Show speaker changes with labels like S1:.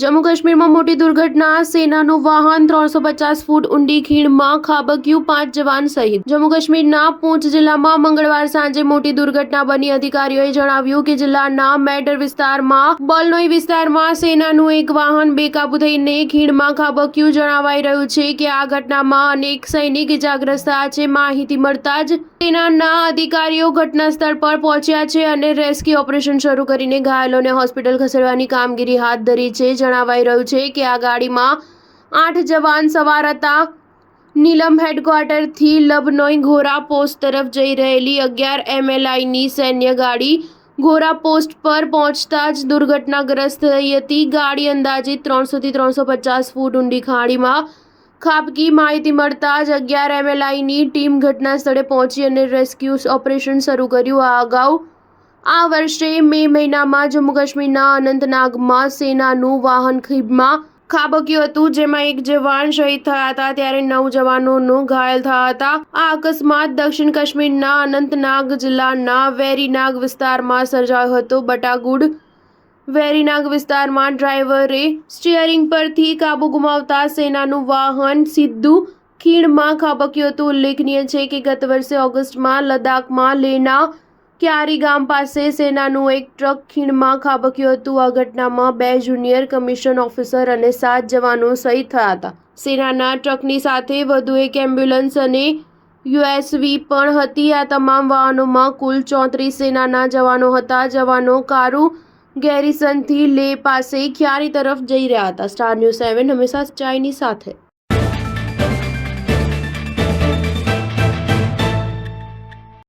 S1: જમ્મુ કાશ્મીરમાં મોટી દુર્ઘટના, સેનાનું વાહન 350 ફૂટ ઊંડી ખીણમાં ખાબક્યું, 5 જવાન શહીદ. જમ્મુ કાશ્મીરના પૂંચ જિલ્લામાં મંગળવાર સાંજે મોટી દુર્ઘટના બની. અધિકારીઓએ જણાવ્યું કે જિલ્લાના મેડર વિસ્તારમાં બલનોઈ વિસ્તારમાં સેનાનું એક વાહન બેકાબુ થઈને ખીણમાં ખાબક્યું. જણાવાઈ રહ્યું છે કે આ ઘટનામાં અનેક સૈનિક ઇજાગ્રસ્ત થયા છે. માહિતી મળતા જ સેનાના અધિકારીઓ ઘટના સ્થળ પર પહોંચ્યા છે અને રેસ્ક્યુ ઓપરેશન શરૂ કરીને ઘાયલોને હોસ્પિટલ ખસેડવાની કામગીરી હાથ ધરી છે. જણાવાઈ રહ્યું છે કે આ ગાડીમાં 8 જવાન સવાર હતા. નીલમ હેડક્વાર્ટરથી લબનોઈ ઘોરા પોસ્ટ તરફ જઈ રહેલી 11 MLIની સૈન્ય ગાડી ઘોરા પોસ્ટ પર પહોંચતા જ દુર્ઘટનાગ્રસ્ત થઈ હતી. ગાડી અંદાજિત 300 થી 350 ફૂટ ઊંડી ખાડીમાં ખાબકી. માહિતી મળતા જ 11 MLIની ટીમ ઘટના સ્થળે પહોંચી અને રેસ્ક્યુ ઓપરેશન શરૂ કર્યું. આ અગાઉ આ વર્ષે મે મહિનામાં જમ્મુ કાશ્મીરના અનંતનાગમાં સેનાનું વાહન ખીણમાં ખાબક્યું હતું, જેમાં 1 જવાન શહીદ થયા હતા ત્યારે 9 જવાનો ઘાયલ થયા હતા. આ અકસ્માત દક્ષિણ કાશ્મીરના અનંતનાગ જિલ્લાના વેરીનાગ વિસ્તારમાં સર્જાયો હતો. બટાગુડ વેરીનાગ વિસ્તારમાં ડ્રાઈવરે સ્ટીયરિંગ પરથી કાબુ ગુમાવતા સેનાનું વાહન સીધું ખીણમાં ખાબક્યું હતું. ઉલ્લેખનીય છે કે ગત વર્ષે ઓગસ્ટમાં લદ્દાખમાં લેહના ક્યારી ગામ પાસે સેનાનું એક ટ્રક ખીણમાં ખાબક્યું હતું. આ ઘટનામાં 2 જુનિયર કમિશન ઓફિસર અને 7 જવાનો શહીદ થયા હતા. સેનાના ટ્રકની સાથે વધુ એક એમ્બ્યુલન્સ અને USV પણ હતી. આ તમામ વાહનોમાં કુલ 34 સેનાના જવાનો હતા. જવાનો કારુ ગેરીસનથી લેહ પાસે ક્યારી તરફ જઈ રહ્યા હતા. સ્ટાર ન્યૂઝ 7 હંમેશા સચ્ચાઈની સાથે.